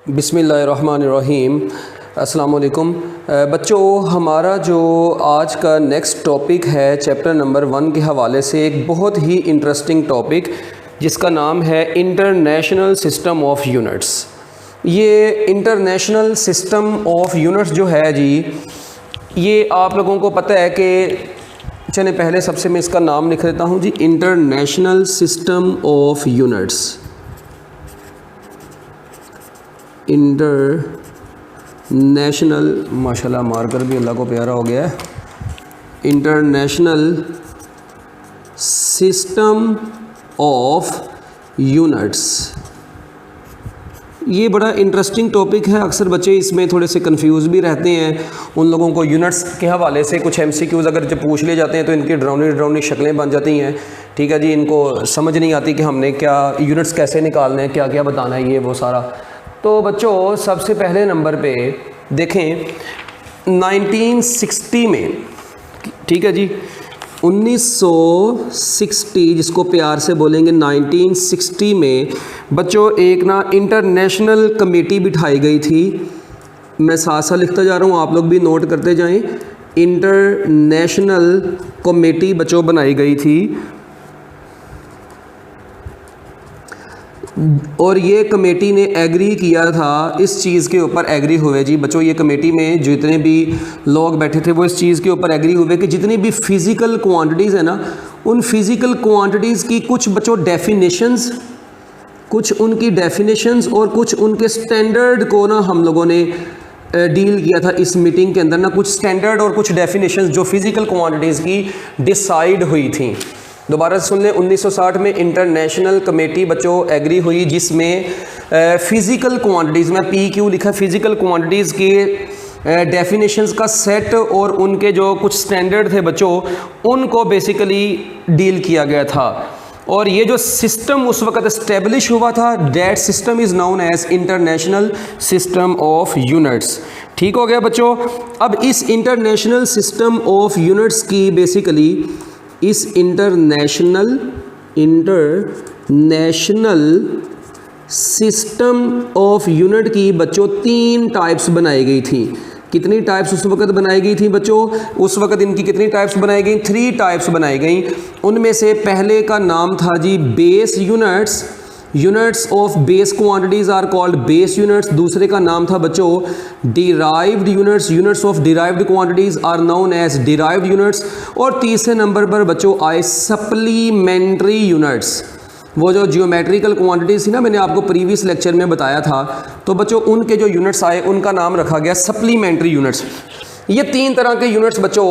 बिस्मिल्लाहिर्रहमानिर्रहीम। अस्सलाम वालेकुम बच्चों, हमारा जो आज का नेक्स्ट टॉपिक है चैप्टर नंबर 1 के हवाले से एक बहुत ही इंटरेस्टिंग टॉपिक जिसका नाम है इंटरनेशनल सिस्टम ऑफ यूनिट्स। ये इंटरनेशनल सिस्टम ऑफ यूनिट्स जो है जी, ये आप लोगों को पता है कि चलिए पहले सबसे मैं इसका नाम लिख देता हूँ जी, international system of units. International, माशाल्लाह मार्कर भी अल्लाह को प्यारा हो गया है। इंटरनेशनल सिस्टम ऑफ यूनिट्स, ये बड़ा इंटरेस्टिंग टॉपिक है। अक्सर बच्चे इसमें थोड़े से कंफ्यूज भी रहते हैं। उन लोगों को यूनिट्स के हवाले से कुछ MCQs अगर जब पूछ लिए जाते हैं तो इनकी डरावनी शक्लें बन जाती हैं। ठीक है जी, इनको समझ नहीं आती कि हमने क्या यूनिट्स कैसे निकालने हैं, क्या क्या बताना है, ये वो सारा। तो बच्चों सबसे पहले नंबर पे देखें 1960 में, ठीक है जी, 1960 जिसको प्यार से बोलेंगे 1960 में बच्चों एक ना इंटरनेशनल कमेटी बिठाई गई थी। मैं साथ साथ लिखता जा रहा हूँ, आप लोग भी नोट करते जाएं। इंटरनेशनल कमेटी बच्चों बनाई गई थी और ये कमेटी ने एग्री किया था, इस चीज़ के ऊपर एग्री हुए जी बच्चों। ये कमेटी में जितने भी लोग बैठे थे वो इस चीज़ के ऊपर एग्री हुए कि जितनी भी फ़िज़िकल क्वांटिटीज़ है ना, उन फिज़िकल क्वांटिटीज़ की कुछ बच्चों डेफिनेशंस, कुछ उनकी डेफिनेशंस और कुछ उनके स्टैंडर्ड को ना हम लोगों ने डील किया था इस मीटिंग के अंदर ना। कुछ स्टैंडर्ड और कुछ डेफिनेशंस जो फिज़िकल क्वांटिटीज़ की डिसाइड हुई थी। दोबारा सुन लें, 1960 में इंटरनेशनल कमेटी बच्चों एग्री हुई जिसमें फ़िज़िकल क्वांटिटीज़ में PQ लिखा, फ़िज़िकल क्वांटिटीज़ के डेफिनेशंस का सेट और उनके जो कुछ स्टैंडर्ड थे बच्चों, उनको बेसिकली डील किया गया था। और ये जो सिस्टम उस वक़्त इस्टेब्लिश हुआ था, that system is known as international system of units. ठीक हो गया बच्चों। अब इस इंटरनेशनल सिस्टम ऑफ यूनिट्स की बेसिकली इस इंटरनेशनल सिस्टम ऑफ यूनिट की बच्चों 3 टाइप्स बनाई गई थी। कितनी टाइप्स उस वक़्त बनाई गई थी बच्चों? उस वक़्त इनकी कितनी टाइप्स बनाई गई? 3 टाइप्स बनाई गई। उनमें से पहले का नाम था जी base units. Units of base quantities are called base units. दूसरे का नाम था बच्चों derived units. Units of derived quantities are known as derived units. और तीसरे नंबर पर बच्चों आए सप्लीमेंट्री यूनिट्स। वो जो जियोमेट्रिकल क्वांटिटीज़ थी ना, मैंने आपको प्रीवियस लेक्चर में बताया था, तो बच्चों उनके जो यूनिट्स आए उनका नाम रखा गया सप्लीमेंट्री यूनिट्स। ये 3 तरह के यूनिट्स बच्चों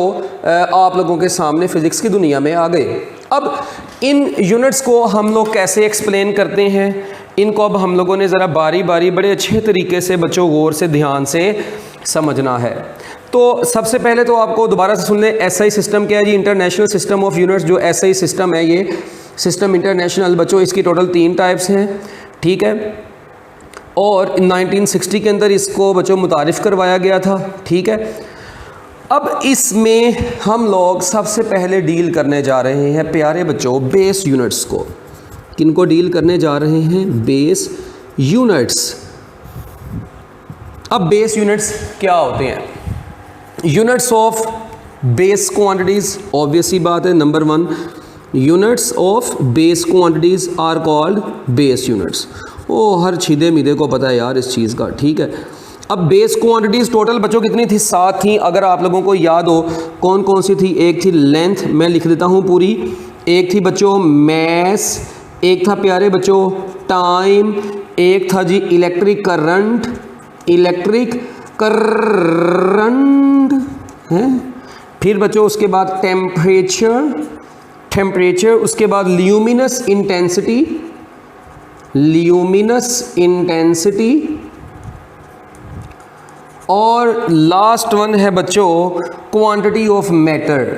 आप लोगों के सामने फिज़िक्स की दुनिया में आ गए। अब इन यूनिट्स को हम लोग कैसे एक्सप्लेन करते हैं, इनको अब हम लोगों ने ज़रा बारी बारी बड़े अच्छे तरीके से बच्चों गौर से ध्यान से समझना है। तो सबसे पहले तो आपको दोबारा से सुन लें, SI सिस्टम क्या है जी? इंटरनेशनल सिस्टम ऑफ यूनिट्स जो SI सिस्टम है, ये सिस्टम इंटरनेशनल बच्चों, इसकी टोटल 3 टाइप्स हैं। ठीक है, और 1960 के अंदर इसको बच्चों मुतारिफ़ करवाया गया था। ठीक है, अब इसमें हम लोग सबसे पहले डील करने जा रहे हैं प्यारे बच्चों बेस यूनिट्स को। किनको डील करने जा रहे हैं? Base units. अब बेस यूनिट्स क्या होते हैं? Units of base quantities, obvious सी बात है। Number 1, units of base quantities are called base units. ओ हर छीदे मीदे को पता है यार इस चीज़ का। ठीक है, अब बेस क्वांटिटीज़ टोटल बच्चों कितनी थी? 7 थी। अगर आप लोगों को याद हो कौन कौन सी थी? एक थी लेंथ, मैं लिख देता हूँ पूरी। एक थी बच्चों मैस, एक था प्यारे बच्चों टाइम, एक था जी इलेक्ट्रिक करंट है। फिर बच्चों उसके बाद टेम्परेचर, उसके बाद ल्यूमिनस इंटेंसिटी, और लास्ट वन है बच्चों क्वांटिटी ऑफ मैटर।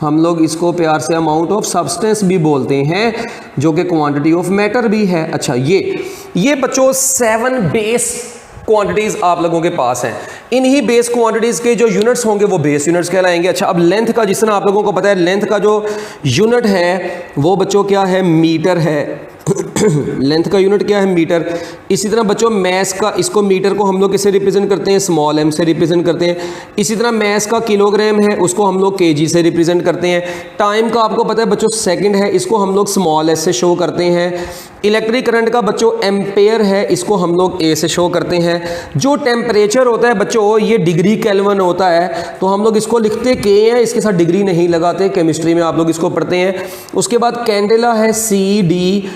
हम लोग इसको प्यार से अमाउंट ऑफ सब्सटेंस भी बोलते हैं, जो कि क्वांटिटी ऑफ मैटर भी है। अच्छा, ये बच्चों 7 बेस क्वांटिटीज़ आप लोगों के पास हैं। इन्हीं बेस क्वांटिटीज़ के जो यूनिट्स होंगे वो बेस यूनिट्स कहलाएंगे। अच्छा, अब लेंथ का, जिस तरह आप लोगों को पता है लेंथ का जो यूनिट है वो बच्चों क्या है? मीटर है। लेंथ का यूनिट क्या है मीटर। इसी तरह बच्चों मैस का, इसको मीटर को हम लोग किससे रिप्रेजेंट करते हैं, स्मॉल एम से रिप्रेजेंट करते हैं। इसी तरह मैस का किलोग्राम है, उसको हम लोग केजी से रिप्रेजेंट करते हैं। टाइम का आपको पता है बच्चों सेकंड है, इसको हम लोग स्मॉल एस से शो करते हैं। इलेक्ट्रिक करंट का बच्चों एम्पेयर है, इसको हम लोग ए से शो करते हैं। जो टेम्परेचर होता है बच्चों ये डिग्री केल्विन होता है, तो हम लोग इसको लिखते के हैं, इसके साथ डिग्री नहीं लगाते, केमिस्ट्री में आप लोग इसको पढ़ते हैं। उसके बाद कैंडेला है सी डी,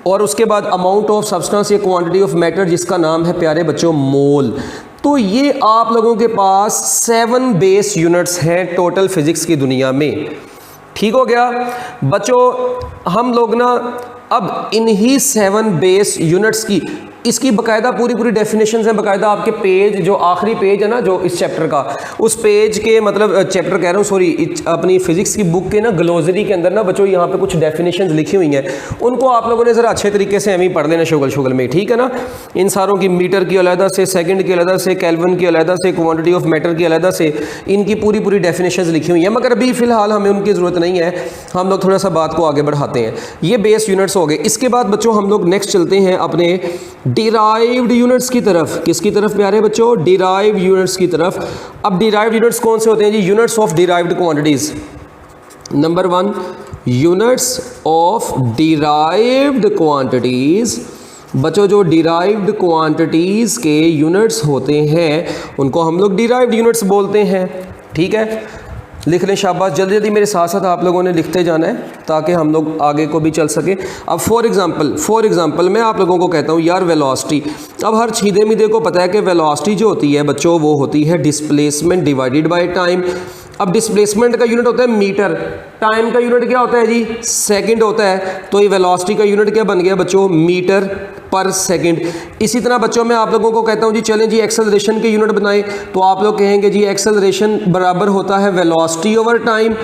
और उसके बाद अमाउंट ऑफ सब्सटेंस या क्वांटिटी ऑफ मैटर जिसका नाम है प्यारे बच्चों मोल। तो ये आप लोगों के पास 7 बेस यूनिट्स हैं टोटल फिजिक्स की दुनिया में। ठीक हो गया बच्चों। हम लोग ना अब इन्हीं 7 बेस यूनिट्स की, इसकी बकायदा पूरी डेफिनेशंस हैं, बकायदा आपके पेज, जो आखिरी पेज है ना जो इस चैप्टर का, उस पेज के मतलब चैप्टर कह रहा हूँ सॉरी, अपनी फिजिक्स की बुक के ना ग्लोसरी के अंदर ना बच्चों यहाँ पे कुछ डेफिनेशंस लिखी हुई हैं, उनको आप लोगों ने ज़रा अच्छे तरीके से हमें पढ़ लेना शुगल में, ठीक है ना। इन सारों की मीटर की अलहदा से, सेकंड की अलहदा से, केल्विन की अलहदा से, क्वांटिटी ऑफ मैटर की अलहदा से, इनकी पूरी डेफिनेशंस लिखी हुई हैं, मगर अभी फ़िलहाल हमें उनकी ज़रूरत नहीं है, हम लोग थोड़ा सा बात को आगे बढ़ाते हैं। ये बेस यूनिट्स हो गए। इसके बाद बच्चों हम लोग नेक्स्ट चलते हैं अपने डिराइव्ड यूनिट्स की तरफ। किसकी तरफ प्यारे बच्चों, डिराइव्ड यूनिट्स की तरफ। अब डिराइव्ड यूनिट्स कौन से होते हैं जी, units of derived quantities. Number 1 units of derived quantities. बच्चों जो डिराइव्ड क्वांटिटीज के यूनिट्स होते हैं उनको हम लोग डिराइव्ड यूनिट्स बोलते हैं, ठीक है। लिख लें, शाबाश, जल्दी जल्दी मेरे साथ साथ आप लोगों ने लिखते जाना है ताकि हम लोग आगे को भी चल सके। अब फॉर एग्जांपल मैं आप लोगों को कहता हूँ यार वेलोसिटी। अब हर छीदे मीदे को पता है कि वेलोसिटी जो होती है बच्चों वो होती है डिस्प्लेसमेंट डिवाइडेड बाय टाइम। अब डिस्प्लेसमेंट का यूनिट होता है मीटर, टाइम का यूनिट क्या होता है जी, सेकंड होता है। तो ये वेलोसिटी का यूनिट क्या बन गया बच्चों, मीटर पर सेकंड। इसी तरह बच्चों मैं आप लोगों को कहता हूँ जी चलें जी एक्सेलरेशन के यूनिट बनाएं, तो आप लोग कहेंगे जी एक्सेलरेशन बराबर होता है वेलोसिटी ओवर टाइम,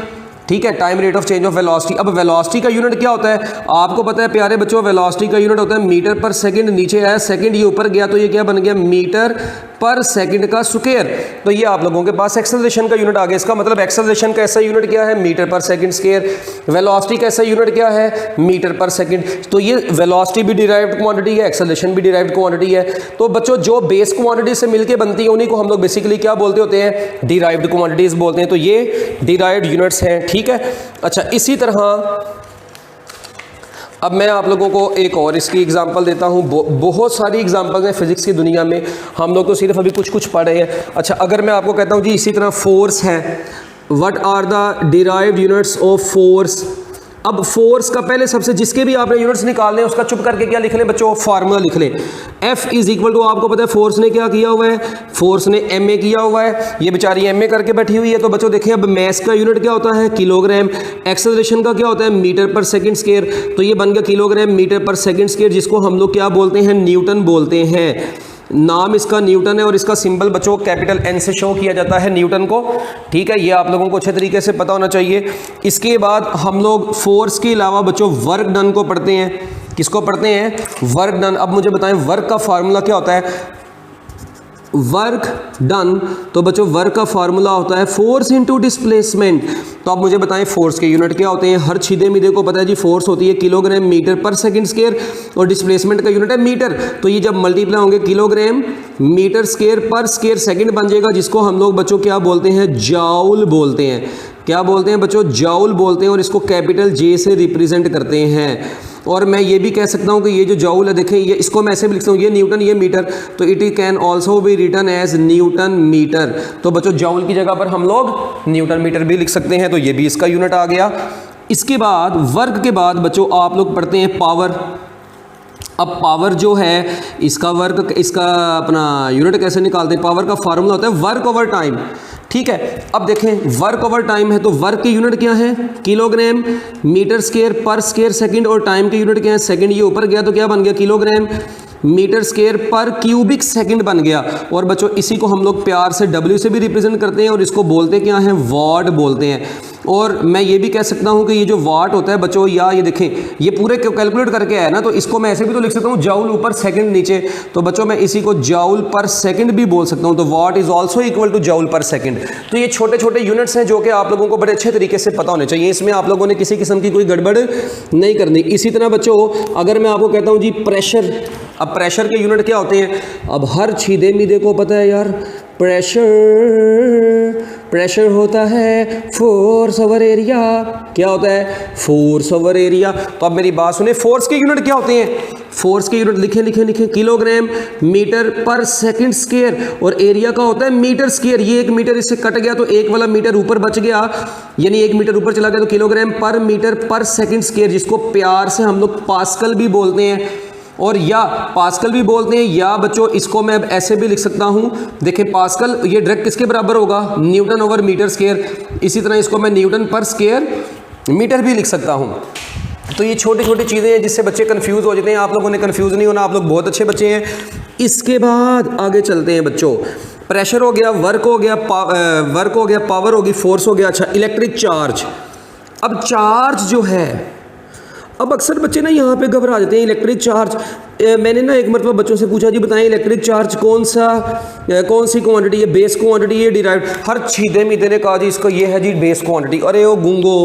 ठीक है, time rate of change of velocity. अब वेलोसिटी का यूनिट क्या होता है आपको पता है प्यारे बच्चों, वेलोसिटी का यूनिट होता है मीटर पर सेकंड। नीचे आया सेकंड, ये ऊपर गया तो ये क्या बन गया, मीटर पर सेकंड का स्क्वायर। तो ये आप लोगों के पास एक्सेलरेशन का यूनिट आ गया। इसका मतलब एक्सेलरेशन का ऐसा यूनिट क्या है, metre per second square. Velocity का ऐसा यूनिट क्या है, मीटर पर सेकंड। तो ये वेलोसिटी भी डिराइव्ड क्वांटिटी है, एक्सेलरेशन भी डिराइव्ड क्वांटिटी है। तो बच्चों जो बेस क्वांटिटी से मिलकर बनती है उन्हीं को हम लोग बेसिकली क्या बोलते होते हैं, डिराइव्ड क्वांटिटीज बोलते हैं। तो ये डिराइव्ड यूनिट्स हैं, ठीक है। अच्छा, इसी तरह अब मैं आप लोगों को एक और इसकी एग्जांपल देता हूँ। बहुत सारी एग्जांपल्स हैं फिजिक्स की दुनिया में, हम लोग तो सिर्फ अभी कुछ पढ़ रहे हैं। अच्छा, अगर मैं आपको कहता हूँ जी इसी तरह फोर्स है, what are the derived units of force. अब फोर्स का पहले सबसे जिसके भी आपने यूनिट्स निकालने हैं उसका चुप करके क्या लिख लें बच्चों, फार्मूला लिख लें। F इज इक्वल टू, आपको पता है फोर्स ने क्या किया हुआ है, फोर्स ने ma किया हुआ है, ये बेचारी ma करके बैठी हुई है। तो बच्चों देखिए अब मैस का यूनिट क्या होता है, किलोग्राम। एक्सेलरेशन का क्या होता है, मीटर पर सेकंड स्क्वायर। तो ये बन गया kilogram metre per second square, जिसको हम लोग क्या बोलते हैं, न्यूटन बोलते हैं। नाम इसका न्यूटन है और इसका सिंबल बच्चों कैपिटल N से शो किया जाता है न्यूटन को, ठीक है। ये आप लोगों को अच्छे तरीके से पता होना चाहिए। इसके बाद हम लोग फोर्स के अलावा बच्चों वर्क डन को पढ़ते हैं। किसको पढ़ते हैं, वर्क डन। अब मुझे बताएं वर्क का फार्मूला क्या होता है, वर्क डन। तो बच्चों वर्क का फार्मूला होता है फोर्स इनटू डिस्प्लेसमेंट। तो आप मुझे बताएं फोर्स के यूनिट क्या होते हैं। हर छीदे मीदे को पता है जी फोर्स होती है kilogram metre per second square, और डिस्प्लेसमेंट का यूनिट है मीटर। तो ये जब मल्टीप्लाई होंगे किलोग्राम मीटर स्क्वायर पर स्क्वायर सेकंड बन जाएगा, जिसको हम लोग बच्चों क्या बोलते हैं, जाउल बोलते हैं। क्या बोलते हैं बच्चों, जाउल बोलते हैं, और इसको कैपिटल J से रिप्रेजेंट करते हैं। और मैं ये भी कह सकता हूँ कि ये जो जाउल है देखें, ये इसको मैं ऐसे भी लिख सकता हूँ, ये न्यूटन ये मीटर, तो it can also be written as newton metre. तो बच्चों जाउल की जगह पर हम लोग न्यूटन मीटर भी लिख सकते हैं। तो ये भी इसका यूनिट आ गया। इसके बाद वर्क के बाद बच्चों आप लोग पढ़ते हैं पावर। अब पावर जो है इसका वर्क, इसका अपना यूनिट कैसे निकालते हैं, पावर का फार्मूला होता है वर्क ओवर टाइम, ठीक है। अब देखें वर्क ओवर टाइम है तो वर्क की यूनिट क्या है, किलोग्राम मीटर स्क्वायर पर स्क्वायर सेकंड, और टाइम की यूनिट क्या है, सेकंड। ये ऊपर गया तो क्या बन गया, किलोग्राम मीटर स्क्वायर पर क्यूबिक सेकंड बन गया। और बच्चों इसी को हम लोग प्यार से W से भी रिप्रेजेंट करते हैं, और इसको बोलते क्या हैं, वॉट बोलते हैं। और मैं ये भी कह सकता हूँ कि ये जो वाट होता है बच्चों, या ये देखें ये पूरे कैलकुलेट करके आया ना, तो इसको मैं ऐसे भी तो लिख सकता हूँ जाउल ऊपर सेकंड नीचे, तो बच्चों मैं इसी को जाउल पर सेकंड भी बोल सकता हूँ। तो watt is also equal to joule per second. तो ये छोटे छोटे यूनिट्स हैं जो कि आप लोगों को बड़े अच्छे तरीके से पता होने चाहिए, इसमें आप लोगों ने किसी किस्म की कोई गड़बड़ नहीं करनी। इसी तरह बच्चों अगर मैं आपको कहता हूँ जी प्रेशर, अब प्रेशर के यूनिट क्या होते हैं? अब हर छीदे मीदे को पता है यार, प्रेशर होता है फोर्स ओवर एरिया। क्या होता है? Force over area. तो अब मेरी बात सुने, फोर्स के यूनिट क्या होते हैं? फोर्स के यूनिट लिखें kilogram metre per second square, और एरिया का होता है मीटर स्क्वायर। ये 1 मीटर इससे कट गया तो एक वाला मीटर ऊपर बच गया, यानी 1 मीटर ऊपर चला गया, तो kilogram per metre per second square, जिसको प्यार से हम लोग पास्कल भी बोलते हैं और या पास्कल भी बोलते हैं, या बच्चों इसको मैं अब ऐसे भी लिख सकता हूं, देखें पास्कल ये डायरेक्ट किसके बराबर होगा? Newton over metre square. इसी तरह इसको मैं न्यूटन पर स्क्वायर मीटर भी लिख सकता हूं। तो ये छोटी छोटी चीज़ें हैं जिससे बच्चे कंफ्यूज हो जाते हैं। आप लोगों ने कंफ्यूज नहीं होना, आप लोग बहुत अच्छे बच्चे हैं। इसके बाद आगे चलते हैं बच्चों, प्रेशर हो गया, वर्क हो गया, पावर होगी, फोर्स हो गया। अच्छा, इलेक्ट्रिक चार्ज। अब चार्ज जो है, अब अक्सर बच्चे ना यहाँ पे घबरा जाते हैं। इलेक्ट्रिक चार्ज, मैंने ना एक मरतबा बच्चों से पूछा जी बताएं इलेक्ट्रिक चार्ज कौन सी क्वांटिटी है? बेस क्वांटिटी है, डिराइव्ड? हर छीदे मीदे ने कहा जी इसको ये है जी बेस क्वांटिटी। अरे वो गुंगो,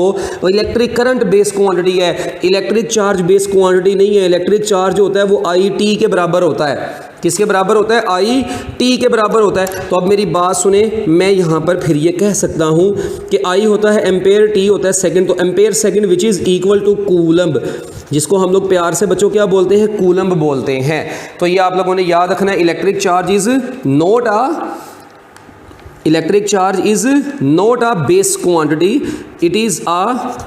वो इलेक्ट्रिक करंट बेस क्वांटिटी है, इलेक्ट्रिक चार्ज बेस क्वांटिटी नहीं है। इलेक्ट्रिक चार्ज होता है वो आई.टी के बराबर होता है। किसके बराबर होता है? आई.टी के बराबर होता है। तो अब मेरी बात सुने, मैं यहाँ पर फिर ये कह सकता हूँ कि आई होता है एम्पेयर, टी होता है सेकंड, तो ampere second which is equal to coulomb, जिसको हम लोग प्यार से बच्चों क्या बोलते हैं? कूलम्ब बोलते हैं। तो ये आप लोगों ने याद रखना है, electric charge is not a base quantity, it is a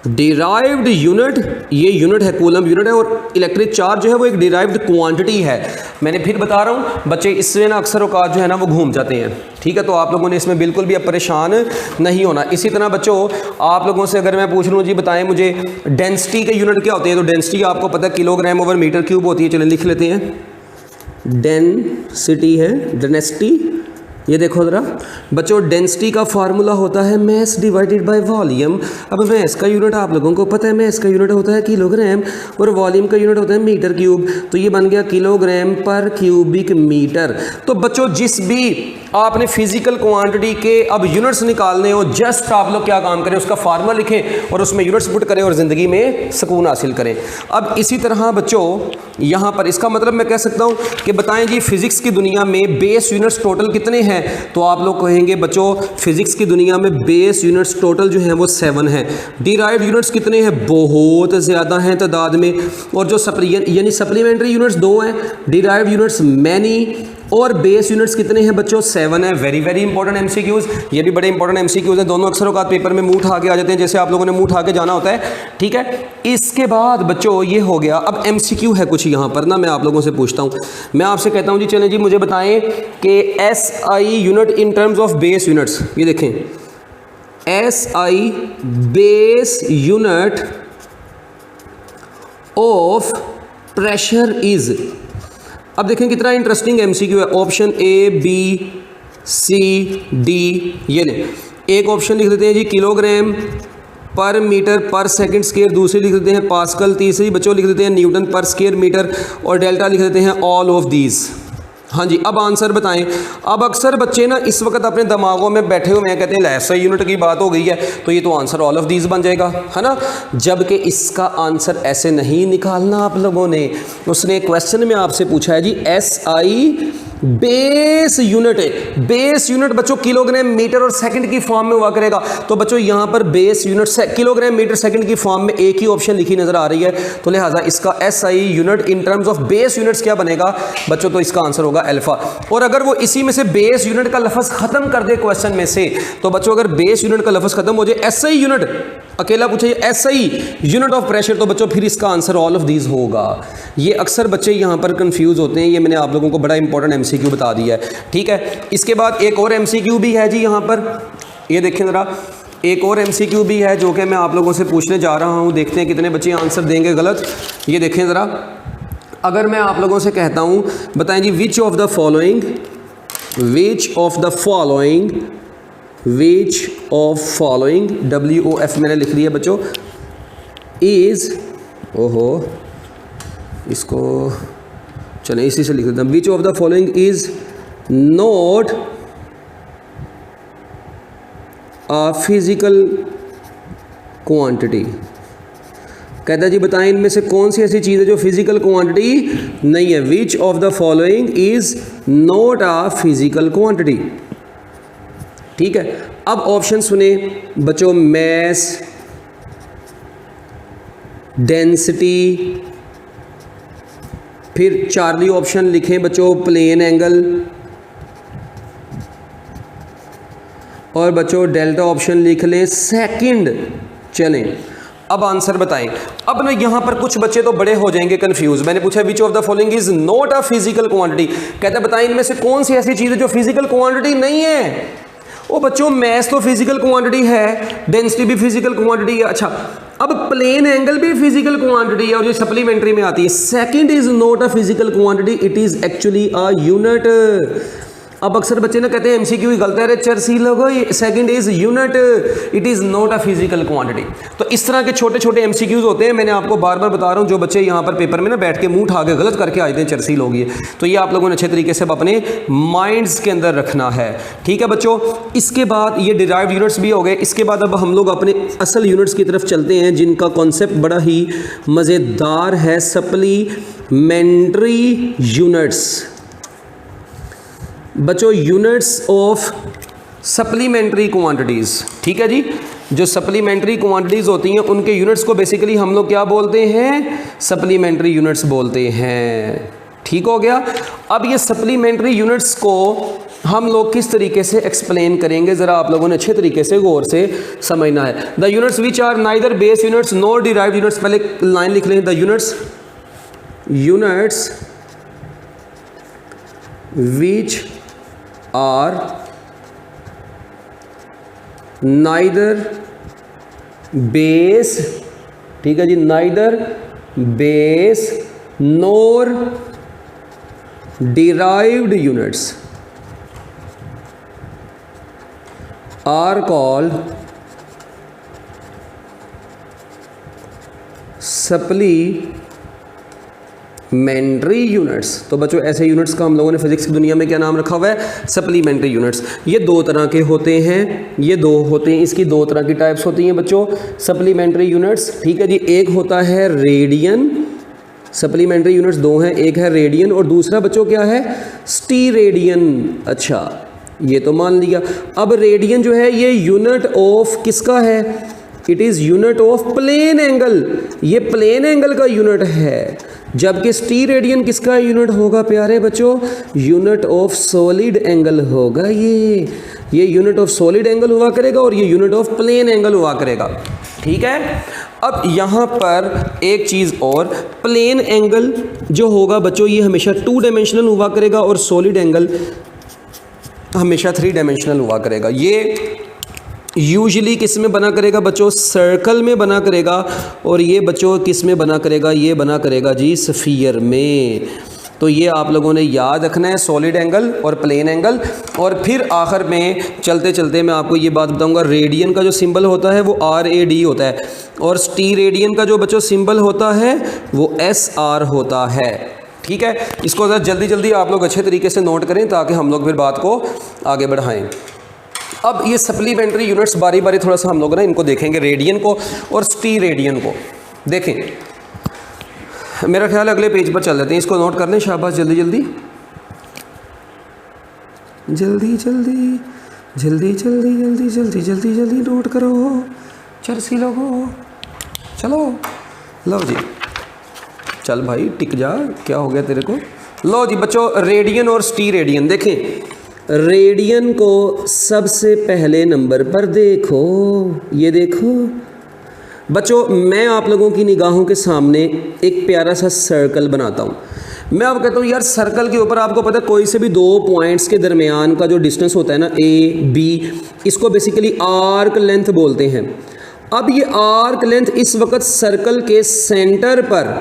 derived unit. ये यूनिट है, कूलम्ब यूनिट है, और इलेक्ट्रिक चार्ज जो है वो एक डिराइव्ड क्वांटिटी है। मैंने फिर बता रहा हूँ बच्चे, इससे ना अक्सर औकात जो है ना वो घूम जाते हैं, ठीक है? तो आप लोगों ने इसमें बिल्कुल भी अब परेशान नहीं होना। इसी तरह बच्चों आप लोगों से अगर मैं पूछ लूँ जी बताएं मुझे डेंसिटी के यूनिट क्या होते हैं, तो डेंसिटी आपको पता है किलोग्राम ओवर मीटर क्यूब होती है। चलिए लिख लेते हैं, डेंसिटी है, डेंसिटी। ये देखो ज़रा बच्चों, डेंसिटी का फार्मूला होता है मैस डिवाइडेड बाय वॉल्यूम। अब मैस का यूनिट आप लोगों को पता है, मैस का यूनिट होता है किलोग्राम और वॉल्यूम का यूनिट होता है मीटर क्यूब। तो ये बन गया किलोग्राम पर क्यूबिक मीटर। तो बच्चों जिस भी आपने फिजिकल क्वांटिटी के अब यूनिट्स निकालने हो, जस्ट आप लोग क्या काम करें, उसका फार्मूला लिखें और उसमें यूनिट्स पुट करें और ज़िंदगी में सुकून हासिल करें। अब इसी तरह बच्चों यहाँ पर इसका मतलब मैं कह सकता हूँ कि बताएं जी फिजिक्स की दुनिया में बेस यूनिट्स टोटल कितने हैं? तो आप लोग कहेंगे बच्चों फिजिक्स की दुनिया में बेस यूनिट्स टोटल जो हैं वो 7 हैं। डिराइव्ड यूनिट्स कितने हैं? बहुत ज़्यादा हैं तादाद में। और जो यानी सप्लीमेंट्री यूनिट्स 2 हैं, डिराइव्ड यूनिट्स मैनी, और बेस यूनिट्स कितने हैं बच्चों? 7 है। वेरी वेरी इंपॉर्टेंट एमसीक्यूज, ये भी बड़े इंपॉर्टेंट एमसीक्यूज हैं। दोनों अक्सर औकात पेपर में मुंह उठा के आ जाते हैं, जैसे आप लोगों ने मुंह उठा के जाना होता है, ठीक है? इसके बाद बच्चों ये हो गया। अब एमसीक्यू है कुछ यहाँ पर ना, मैं आप लोगों से पूछता हूँ, मैं आपसे कहता हूँ जी चलें जी मुझे बताएं कि SI unit in terms of base units. ये देखें, SI base unit of pressure is. अब देखें कितना इंटरेस्टिंग एमसीक्यू है। Option A, B, C, D, ये लें। एक ऑप्शन लिख देते हैं जी kilogram per metre per second square, दूसरी लिख देते हैं पास्कल, तीसरी बच्चों लिख देते हैं न्यूटन पर स्क्वायर मीटर, और डेल्टा लिख देते हैं ऑल ऑफ दीज। हाँ जी, अब आंसर बताएं। अब अक्सर बच्चे ना इस वक्त अपने दिमागों में बैठे हुए हैं, कहते हैं ऐसा यूनिट की बात हो गई है तो ये तो आंसर ऑल ऑफ दीज बन जाएगा, है ना? जबकि इसका आंसर ऐसे नहीं निकालना आप लोगों ने। उसने क्वेश्चन में आपसे पूछा है जी एसआई बेस यूनिट है। बेस यूनिट बच्चों किलोग्राम मीटर और सेकंड की फॉर्म में हुआ करेगा। तो बच्चों यहाँ पर base unit kilogram metre second की फॉर्म में एक ही ऑप्शन लिखी नजर आ रही है, तो लिहाजा इसका SI unit in terms of base units क्या बनेगा बच्चों? तो इसका आंसर होगा अल्फा। और अगर वो इसी में से बेस यूनिट का लफ्ज खत्म कर दे क्वेश्चन में से, तो बच्चों अगर बेस यूनिट का लफ्ज खत्म हो जाए, एसआई यूनिट अकेला पूछे एसआई यूनिट ऑफ प्रेशर, तो बच्चों फिर इसका आंसर ऑल ऑफ दीज होगा। ये अक्सर बच्चे यहाँ पर कंफ्यूज होते हैं, ये मैंने आप लोगों को बड़ा इंपॉर्टेंट एमसीक्यू बता दिया है, ठीक है? इसके बाद एक और एमसीक्यू भी है जी यहाँ पर, ये देखें ज़रा, एक और एमसीक्यू भी है जो कि मैं आप लोगों से पूछने जा रहा हूँ। देखते हैं कितने बच्चे आंसर देंगे गलत। ये देखें ज़रा, अगर मैं आप लोगों से कहता हूँ बताएं जी which of the following which of following, WOF मैंने लिख लिया बच्चों, इज़, ओहो इसको चले इसी से लिख देता हूँ, विच of the following is not a physical quantity. कहता है जी बताएं इनमें से कौन सी ऐसी चीज़ है जो फिजिकल क्वांटिटी नहीं है। विच of the following is not a physical quantity. ठीक है, अब ऑप्शन सुने बच्चों, मैस, डेंसिटी, फिर चार्ली ऑप्शन लिखें बच्चों, प्लेन एंगल, और बच्चों डेल्टा ऑप्शन लिख लें सेकंड। चलें अब आंसर बताएं। अब ना यहाँ पर कुछ बच्चे तो बड़े हो जाएंगे कंफ्यूज। मैंने पूछा विच of the following is not a physical quantity, कहते हैं बताएं इनमें से कौन सी ऐसी चीज़ है जो फिजिकल क्वांटिटी नहीं है। ओ बच्चों मैस तो फिजिकल क्वांटिटी है, डेंसिटी भी फिजिकल क्वांटिटी है। अच्छा अब प्लेन एंगल भी फिजिकल क्वांटिटी है और ये सप्लीमेंट्री में आती है। Second is not a physical quantity, it is actually a unit. अब अक्सर बच्चे ना कहते हैं एमसीक्यू ही गलत है, चर्सी लोगो second is unit, it is not a physical quantity. तो इस तरह के छोटे छोटे एमसीक्यूज होते हैं। मैंने आपको बार बार बता रहा हूँ, जो बच्चे यहाँ पर पेपर में ना बैठ के मुंह उठा के गलत करके आए थे चर्सी लोग, ये तो ये आप लोगों ने अच्छे तरीके से अपने माइंड्स के अंदर रखना है। ठीक है बच्चों, इसके बाद ये डिराइव्ड यूनिट्स भी हो गए। इसके बाद अब हम लोग अपने असल यूनिट्स की तरफ चलते हैं जिनका कॉन्सेप्ट बड़ा ही मज़ेदार है, सप्लीमेंट्री यूनिट्स। बच्चों यूनिट्स ऑफ सप्लीमेंट्री क्वांटिटीज़। ठीक है जी, जो सप्लीमेंट्री क्वांटिटीज़ होती हैं उनके यूनिट्स को बेसिकली हम लोग क्या बोलते हैं, सप्लीमेंट्री यूनिट्स बोलते हैं। ठीक हो गया। अब ये सप्लीमेंट्री यूनिट्स को हम लोग किस तरीके से एक्सप्लेन करेंगे, ज़रा आप लोगों ने अच्छे तरीके से गौर से समझना है। The units which are neither base units nor derived units, पहले लाइन लिख लें, the units which are neither base, ठीक है जी, neither base nor derived units are called supplementary units. तो बच्चों ऐसे यूनिट्स का हम लोगों ने फिजिक्स की दुनिया में क्या नाम रखा हुआ है, सप्लीमेंट्री यूनिट्स। ये दो तरह के होते हैं, ये दो होते हैं, इसकी दो तरह की टाइप्स होती हैं बच्चों सप्लीमेंट्री यूनिट्स। ठीक है जी, एक होता है रेडियन, सप्लीमेंट्री यूनिट्स दो हैं, एक है रेडियन और दूसरा बच्चों क्या है, स्टीरेडियन। अच्छा ये तो मान लिया। अब रेडियन जो है ये यूनिट ऑफ किसका है, it is unit of plane angle, ये प्लेन एंगल का यूनिट है। जबकि स्टीरेडियन किसका यूनिट होगा प्यारे बच्चों, यूनिट ऑफ सॉलिड एंगल होगा। ये यूनिट ऑफ सॉलिड एंगल हुआ करेगा और ये यूनिट ऑफ प्लेन एंगल हुआ करेगा। ठीक है, अब यहाँ पर एक चीज़ और, प्लेन एंगल जो होगा बच्चों ये हमेशा 2 डायमेंशनल हुआ करेगा और सॉलिड एंगल हमेशा 3 डायमेंशनल हुआ करेगा। ये यूजुअली किस में बना करेगा बच्चों, सर्कल में बना करेगा, और ये बच्चों किस में बना करेगा, ये बना करेगा जी स्फीयर में। तो ये आप लोगों ने याद रखना है, सॉलिड एंगल और प्लेन एंगल। और फिर आखिर में चलते चलते मैं आपको ये बात बताऊंगा, रेडियन का जो सिंबल होता है वो RAD होता है और स्टीरेडियन का जो बच्चों सिंबल होता है वो SR होता है। ठीक है, इसको ज़रा जल्दी जल्दी आप लोग अच्छे तरीके से नोट करें ताकि हम लोग फिर बात को आगे बढ़ाएं। अब ये सप्लीमेंट्री यूनिट्स बारी बारी थोड़ा सा हम लोग ना इनको देखेंगे, रेडियन को और स्टीरेडियन को। देखें मेरा ख्याल अगले पेज पर चल लेते हैं, इसको नोट कर लें, शाबाश, जल्दी जल्दी जल्दी जल्दी जल्दी जल्दी जल्दी जल्दी जल्दी जल्दी नोट करो चर्सी लोगो। चलो लो जी, चल भाई टिक जा, क्या हो गया तेरे को। लो जी बच्चों, रेडियन और स्टीरेडियन। देखें रेडियन को सबसे पहले नंबर पर देखो, ये देखो बच्चों, मैं आप लोगों की निगाहों के सामने एक प्यारा सा सर्कल बनाता हूँ। मैं आपको कहता हूँ यार सर्कल के ऊपर आपको पता है कोई से भी 2 पॉइंट्स के दरमियान का जो डिस्टेंस होता है ना AB, इसको बेसिकली आर्क लेंथ बोलते हैं। अब ये आर्क लेंथ इस वक्त सर्कल के सेंटर पर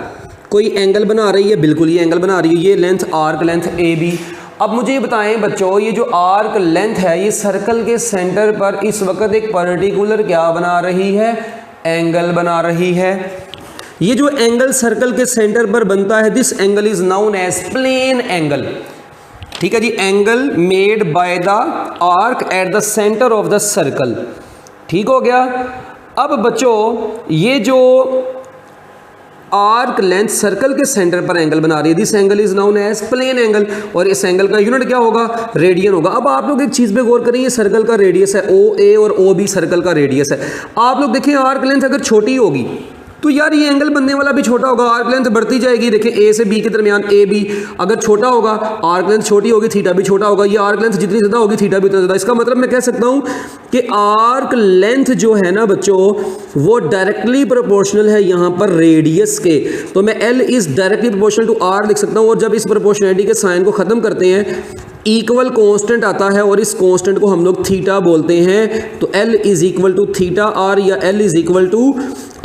कोई एंगल बना रही है, बिल्कुल ये एंगल बना रही है, ये लेंथ आर्क लेंथ AB। अब मुझे ये बताएं बच्चों, ये जो आर्क लेंथ है ये सर्कल के सेंटर पर इस वक्त एक पर्टिकुलर क्या बना रही है, एंगल बना रही है। ये जो एंगल सर्कल के सेंटर पर बनता है, this angle is known as plane angle. ठीक है जी, angle made by the arc at the centre of the circle. ठीक हो गया। अब बच्चों ये जो आर्क लेंथ सर्कल के सेंटर पर एंगल बना रही है, this angle is known as plane angle, और इस एंगल का यूनिट क्या होगा, रेडियन होगा। अब आप लोग एक चीज पे गौर करें, ये सर्कल का रेडियस है, ओ ए और ओ बी सर्कल का रेडियस है। आप लोग देखें आर्क लेंथ अगर छोटी होगी तो यार ये एंगल बनने वाला भी छोटा होगा, आर्क लेंथ बढ़ती जाएगी। देखिए ए से बी के दरमियान ए बी अगर छोटा होगा, आर्क लेंथ छोटी होगी, थीटा भी छोटा होगा। ये आर्क लेंथ जितनी ज़्यादा होगी थीटा भी उतना ज़्यादा। इसका मतलब मैं कह सकता हूँ कि आर्क लेंथ जो है ना बच्चों, वो डायरेक्टली प्रोपोर्शनल है यहाँ पर रेडियस के। तो मैं L is directly proportional to R लिख सकता हूँ। और जब इस प्रोपोर्शनलिटी के साइन को ख़त्म करते हैं, इक्वल कांस्टेंट आता है और इस कांस्टेंट को हम लोग थीटा बोलते हैं। तो L is equal to theta R या L is equal to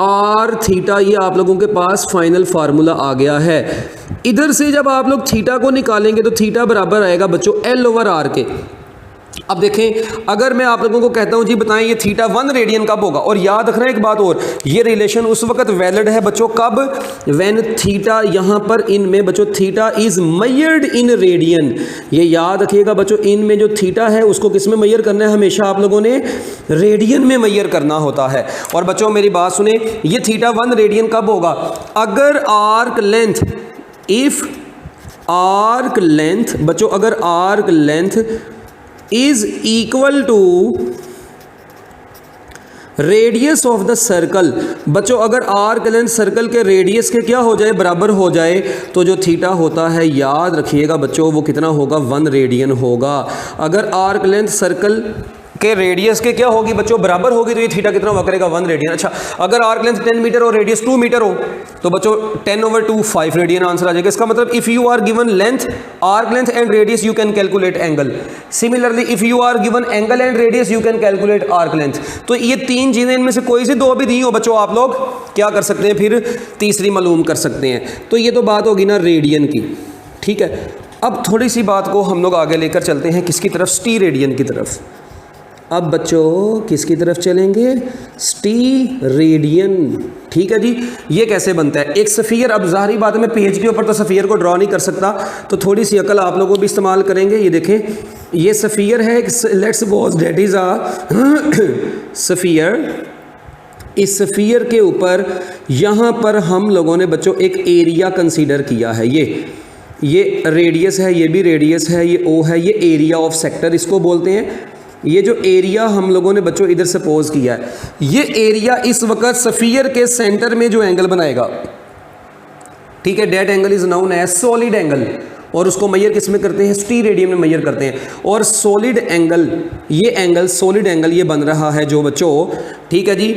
R theta. ये आप लोगों के पास फाइनल फार्मूला आ गया है। इधर से जब आप लोग थीटा को निकालेंगे तो थीटा बराबर आएगा बच्चों L ओवर आर के। अब देखें, अगर मैं आप लोगों को कहता हूं जी बताएं ये थीटा 1 रेडियन कब होगा, और याद रखना एक बात और, ये रिलेशन उस वक्त वैलिड है बच्चों कब, व्हेन थीटा यहां पर इन में बच्चों theta is measured in radian. ये याद रखिएगा बच्चों, इन में जो थीटा है उसको किस में मेजर करना है, हमेशा आप लोगों ने रेडियन में मेजर करना होता है। और बच्चों मेरी बात सुने, ये थीटा 1 रेडियन कब होगा, अगर arc length, if arc length बच्चों, अगर arc length is equal to radius of the circle. बच्चों अगर आर्क लेंथ सर्कल के रेडियस के क्या हो जाए, बराबर हो जाए, तो जो थीटा होता है याद रखिएगा बच्चों वो कितना होगा, 1 रेडियन होगा। अगर आर्क लेंथ सर्कल के रेडियस के क्या होगी बच्चों, बराबर होगी, तो ये थीटा कितना हुआ करेगा, 1 रेडियन। अच्छा, अगर आर्क लेंथ 10 मीटर और रेडियस 2 मीटर हो तो बच्चों 10/2 5 रेडियन आंसर आ जाएगा। इसका मतलब if you are given length, arc length and radius, you can calculate angle. Similarly if you are given angle and radius, you can calculate arc length. तो ये 3 चीजें, इनमें से कोई सी 2 भी दी हो बच्चों, आप लोग क्या कर सकते हैं, फिर तीसरी मालूम कर सकते हैं। तो ये तो बात होगी ना रेडियन की। ठीक है, अब थोड़ी सी बात को हम लोग आगे लेकर चलते हैं किसकी तरफ, स्टी रेडियन की तरफ। अब बच्चों किसकी तरफ चलेंगे, स्टी रेडियन। ठीक है जी, ये कैसे बनता है, एक सफ़ियर। अब ज़ाहिरी बात है मैं पेज के ऊपर तो सफ़ियर को ड्रॉ नहीं कर सकता, तो थोड़ी सी अकल आप लोगों भी इस्तेमाल करेंगे। ये देखें, ये सफ़ियर है, let's suppose that is a sphere. इस सफ़ियर के ऊपर यहाँ पर हम लोगों ने बच्चों एक एरिया कंसीडर किया है। ये रेडियस है, ये भी रेडियस है, ये ओ है, ये एरिया ऑफ सेक्टर इसको बोलते हैं। ये जो एरिया हम लोगों ने बच्चों इधर सपोज किया है, ये एरिया इस वक्त सफ़ियर के सेंटर में जो एंगल बनाएगा, ठीक है, that angle is known as solid angle. और उसको मेजर किस में करते हैं, स्टी रेडियन में मेजर करते हैं। और सॉलिड एंगल, ये एंगल सॉलिड एंगल ये बन रहा है जो बच्चों, ठीक है जी।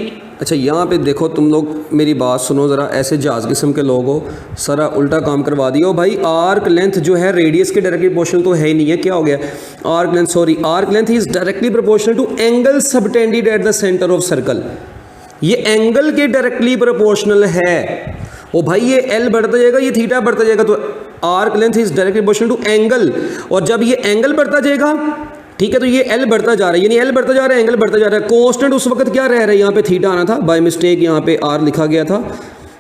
अच्छा यहाँ पे देखो, तुम लोग मेरी बात सुनो ज़रा, ऐसे जहाज़ किस्म के लोग हो, सारा उल्टा काम करवा दिया हो भाई। आर्क लेंथ जो है रेडियस के डायरेक्टली प्रोपोर्शनल तो है ही नहीं है, क्या हो गया, arc length, sorry, arc length is directly proportional to angle subtended at the centre of circle. ये एंगल के डायरेक्टली प्रोपोर्शनल है। ओ भाई ये एल बढ़ता जाएगा, ये थीटा बढ़ता जाएगा, तो arc length is directly proportional to angle. और जब ये एंगल बढ़ता जाएगा, ठीक है, तो ये एल बढ़ता जा रहा है, यानी एल बढ़ता जा रहा है, एंगल बढ़ता जा रहा है। कांस्टेंट उस वक्त क्या रह रहा है, यहाँ पे थीटा आना था, बाय मिस्टेक यहाँ पे आर लिखा गया था,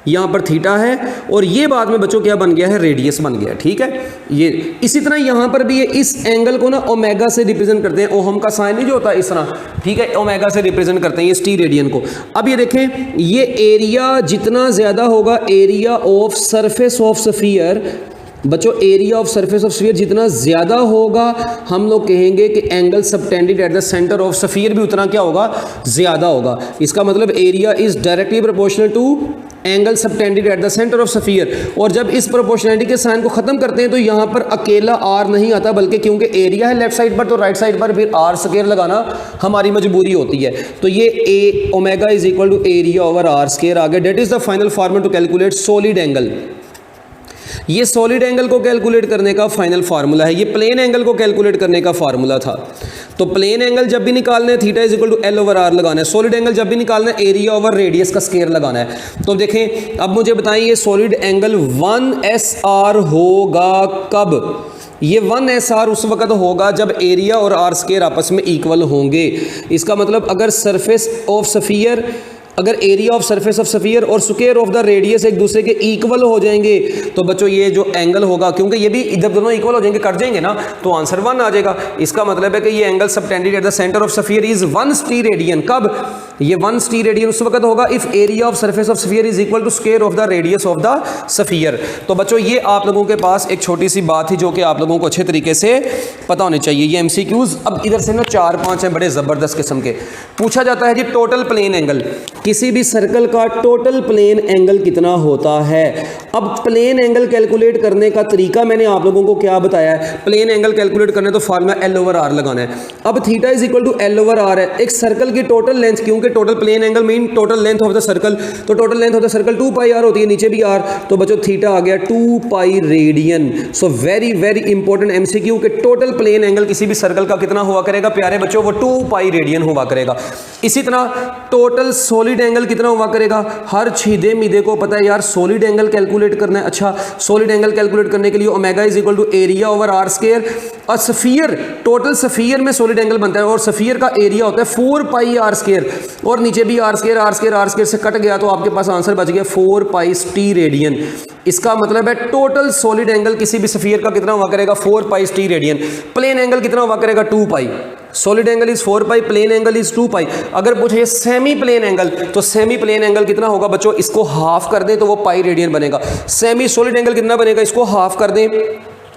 यहाँ पर थीटा है, और ये बाद में बच्चों क्या बन गया है, रेडियस बन गया। ठीक है, ये इसी तरह यहाँ पर भी ये इस एंगल को ना ओमेगा से रिप्रेजेंट करते हैं, ओहम का साइन नहीं जो होता है इस तरह, ठीक है, ओमेगा से रिप्रेजेंट करते हैं ये स्टी रेडियन को। अब ये देखें, ये एरिया जितना ज़्यादा होगा, area of surface of sphere बच्चों, area of surface of sphere जितना ज़्यादा होगा, हम लोग कहेंगे कि angle subtended at the centre of sphere भी उतना क्या होगा, ज़्यादा होगा। इसका मतलब area is directly proportional to angle subtended at the centre of sphere. और जब इस प्रोपोर्शनलिटी के साइन को ख़त्म करते हैं तो यहाँ पर अकेला आर नहीं आता, बल्कि क्योंकि एरिया है लेफ्ट साइड पर, तो राइट साइड पर फिर आर स्क्वायर लगाना हमारी मजबूरी होती है। तो ये A omega is equal to area over are square आ गया। That is the final formula to calculate solid angle. ये सॉलिड एंगल को कैलकुलेट करने का फाइनल फार्मूला है, ये प्लेन एंगल को कैलकुलेट करने का फार्मूला था। तो प्लेन एंगल जब भी निकालना है, theta is equal to L over R लगाना है। सॉलिड एंगल जब भी निकालना है, एरिया ओवर रेडियस का स्क्वायर लगाना है। तो देखें, अब मुझे बताइए ये सॉलिड एंगल 1 SR होगा कब, ये 1SR उस वक्त होगा जब एरिया और आर स्क्वायर आपस में इक्वल होंगे। इसका मतलब अगर सरफेस ऑफ स्फीयर, अगर area of surface of sphere और स्क्वायर ऑफ द रेडियस एक दूसरे के इक्वल हो जाएंगे तो बच्चों ये जो एंगल होगा, क्योंकि ये भी जब दोनों इक्वल हो जाएंगे, कट जाएंगे ना, तो आंसर 1 आ जाएगा। इसका मतलब है कि ये angle subtended at the centre of sphere is 1 steradian. कब? ये 1 स्टीरेडियन उस वक्त होगा if area of surface of sphere is equal to square of the radius of the sphere. तो बच्चों ये आप लोगों के पास एक छोटी सी बात थी जो कि आप लोगों को अच्छे तरीके से पता होनी चाहिए। ये MCQs अब इधर से ना 4-5 हैं बड़े ज़बरदस्त किस्म के। पूछा जाता है जी टोटल प्लेन एंगल, किसी भी सर्कल का टोटल प्लेन एंगल कितना होता है। अब प्लेन एंगल कैलकुलेट करने का तरीका मैंने आप लोगों को क्या बताया है। प्लेन एंगल कैलकुलेट करने तो फार्मूला L/R लगाना है। अब theta is equal to L/R है। एक सर्कल की टोटल लेंथ, क्योंकि total plane angle mean total length of the circle, तो total length of the circle 2πr होती है, नीचे भी r, तो बच्चों थीटा आ गया 2π radian. So very very important MCQ के टोटल प्लेन एंगल किसी भी सर्कल का कितना हुआ करेगा प्यारे बच्चों, वो 2π रेडियन हुआ करेगा। इसी तरह टोटल सॉलिड एंगल कितना हुआ करेगा, हर छीदे मीदे को पता है यार सॉलिड एंगल कैलकुलेट करना है। अच्छा, सॉलिड एंगल कैलकुलेट करने के लिए omega is equal to area over are square. और स्फीयर, टोटल स्फीयर में सॉलिड एंगल बनता है और स्फीयर का एरिया होता है 4πr स्क्वायर, और नीचे भी आर स्क्वायर से कट गया तो आपके पास आंसर बच गया 4π st रेडियन। इसका मतलब है टोटल सॉलिड एंगल किसी भी स्फीयर का कितना हुआ करेगा 4π st रेडियन। प्लेन एंगल कितना हुआ करेगा 2π। Solid angle is 4π, plane angle is 2π। अगर पूछे सेमी प्लेन एंगल, तो सेमी प्लेन एंगल कितना होगा बच्चों, इसको हाफ कर दें तो वो पाई रेडियन बनेगा। सेमी सॉलिड एंगल कितना बनेगा, इसको हाफ कर दें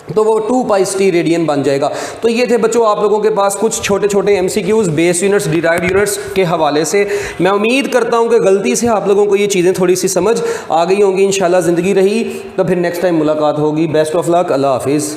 तो वो 2π st रेडियन बन जाएगा। तो ये थे बच्चों आप लोगों के पास कुछ छोटे छोटे MCQs base units derived units के हवाले से। मैं उम्मीद करता हूँ कि गलती से आप लोगों को ये चीज़ें थोड़ी सी समझ आ गई होंगी। इंशाल्लाह ज़िंदगी रही तो फिर नेक्स्ट टाइम मुलाकात होगी। बेस्ट ऑफ लक, अल्लाह हाफिज़।